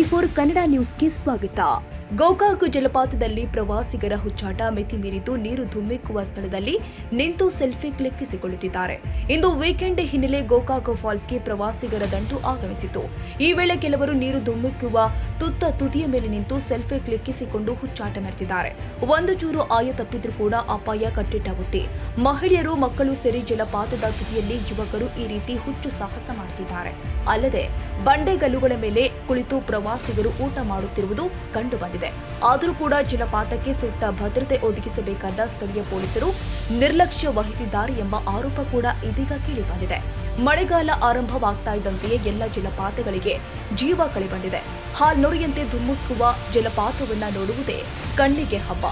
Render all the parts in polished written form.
ಟಿವಿ24 ಕನ್ನಡ ನ್ಯೂಸ್ಗೆ ಸ್ವಾಗತ. ಗೋಕಾಕ್ ಜಲಪಾತದಲ್ಲಿ ಪ್ರವಾಸಿಗರ ಹುಚ್ಚಾಟ ಮಿತಿ ಮೀರಿದ್ದು ನೀರು ಧುಮ್ಮಿಕ್ಕುವ ಸ್ಥಳದಲ್ಲಿ ನಿಂತು ಸೆಲ್ಫಿ ಕ್ಲಿಕ್ಕಿಸಿಕೊಳ್ಳುತ್ತಿದ್ದಾರೆ. ಇಂದು ವೀಕೆಂಡ್ ಹಿನ್ನೆಲೆ ಗೋಕಾಕ್ ಫಾಲ್ಸ್ಗೆ ಪ್ರವಾಸಿಗರ ದಂಡು ಆಗಮಿಸಿತು. ಈ ವೇಳೆ ಕೆಲವರು ನೀರು ಧುಮ್ಮಿಕ್ಕುವ ತುದಿಯ ಮೇಲೆ ನಿಂತು ಸೆಲ್ಫಿ ಕ್ಲಿಕ್ಕಿಸಿಕೊಂಡು ಹುಚ್ಚಾಟ ಮೆರೆದಿದ್ದಾರೆ. ಒಂದು ಚೂರು ಆಯ ತಪ್ಪಿದ್ರೂ ಕೂಡ ಅಪಾಯ ಕಟ್ಟಿಟ್ಟ ಬುತ್ತಿ. ಮಹಿಳೆಯರು, ಮಕ್ಕಳು ಸೇರಿ ಜಲಪಾತದ ತುದಿಯಲ್ಲಿ ಯುವಕರು ಈ ರೀತಿ ಹುಚ್ಚು ಸಾಹಸ ಮಾಡುತ್ತಿದ್ದಾರೆ. ಅಲ್ಲದೆ ಬಂಡೆಗಲ್ಲುಗಳ ಮೇಲೆ ಕುಳಿತು ಪ್ರವಾಸಿಗರು ಊಟ ಮಾಡುತ್ತಿರುವುದು ಕಂಡು ಬಂದಿದೆ. ಆದರೂ ಕೂಡ ಜಲಪಾತಕ್ಕೆ ಸೂಕ್ತ ಭದ್ರತೆ ಒದಗಿಸಬೇಕಾದ ಸ್ಥಳೀಯ ಪೊಲೀಸರು ನಿರ್ಲಕ್ಷ್ಯ ವಹಿಸಿದ್ದಾರೆ ಎಂಬ ಆರೋಪ ಕೂಡ ಇದೀಗ ಕೇಳಿಬಂದಿದೆ. ಮಳೆಗಾಲ ಆರಂಭವಾಗ್ತಾ ಇದ್ದಂತೆಯೇ ಎಲ್ಲ ಜಲಪಾತಗಳಿಗೆ ಜೀವ ಕಳೆಬಂದಿದೆ. ಹಾಲ್ನೊರೆಯಂತೆ ಧುಮ್ಮುಕ್ಕುವ ಜಲಪಾತವನ್ನ ನೋಡುವುದೇ ಕಣ್ಣಿಗೆ ಹಬ್ಬ.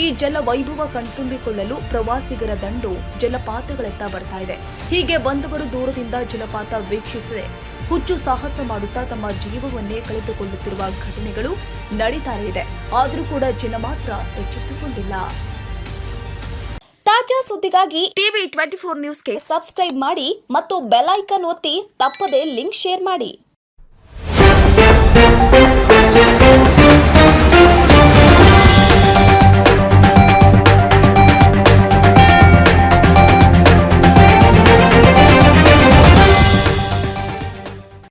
ಈ ಜಲ ವೈಭವ ಕಣ್ತುಂಬಿಕೊಳ್ಳಲು ಪ್ರವಾಸಿಗರ ದಂಡು ಜಲಪಾತಗಳತ್ತ ಬರ್ತಾ ಇದೆ. ಹೀಗೆ ಬಂದವರು ದೂರದಿಂದ ಜಲಪಾತ ವೀಕ್ಷಿಸದೆ ಹುಚ್ಚು ಸಾಹಸ ಮಾಡುತ್ತಾ ತಮ್ಮ ಜೀವವನ್ನೇ ಕಳೆದುಕೊಳ್ಳುತ್ತಿರುವ ಘಟನೆಗಳು ನಡೀತಾ ಇದೆ. ಆದರೂ ಕೂಡ ಜನ ಮಾತ್ರ ಎಚ್ಚೆತ್ತುಕೊಂಡಿಲ್ಲ. ತಾಜಾ ಸುದ್ದಿಗಾಗಿ ಟಿವಿ24 ನ್ಯೂಸ್ಗೆ ಸಬ್ಸ್ಕ್ರೈಬ್ ಮಾಡಿ ಮತ್ತು ಬೆಲ್ ಐಕಾನ್ ಒತ್ತಿ ತಪ್ಪದೇ ಲಿಂಕ್ ಶೇರ್ ಮಾಡಿ.